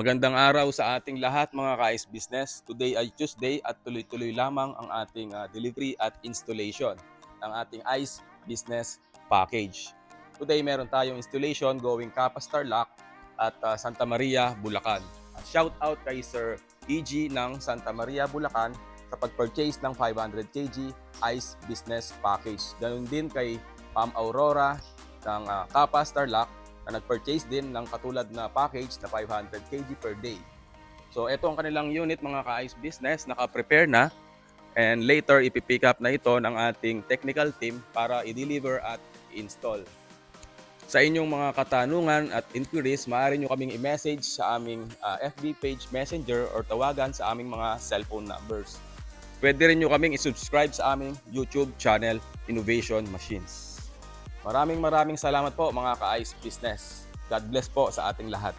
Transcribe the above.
Magandang araw sa ating lahat mga ka-ice business. Today ay Tuesday at tuloy-tuloy lamang ang ating delivery at installation ng ating ice business package. Today meron tayong installation going Capas Tarlac at Santa Maria, Bulacan. Shout out kay Sir EG ng Santa Maria, Bulacan sa pag-purchase ng 500 kg ice business package. Ganun din kay Pam Aurora ng Capas Tarlac na nag-purchase din ng katulad na package na 500 kg per day. So ito ang kanilang unit mga ka-ice business, naka-prepare na, and later ipipick up na ito ng ating technical team para i-deliver at i-install. Sa inyong mga katanungan at inquiries, maaari nyo kaming i-message sa aming FB page messenger or tawagan sa aming mga cellphone numbers. Pwede rin nyo kaming i-subscribe sa aming YouTube channel, Innovation Machines. Maraming salamat po mga ka-ice business. God bless po sa ating lahat.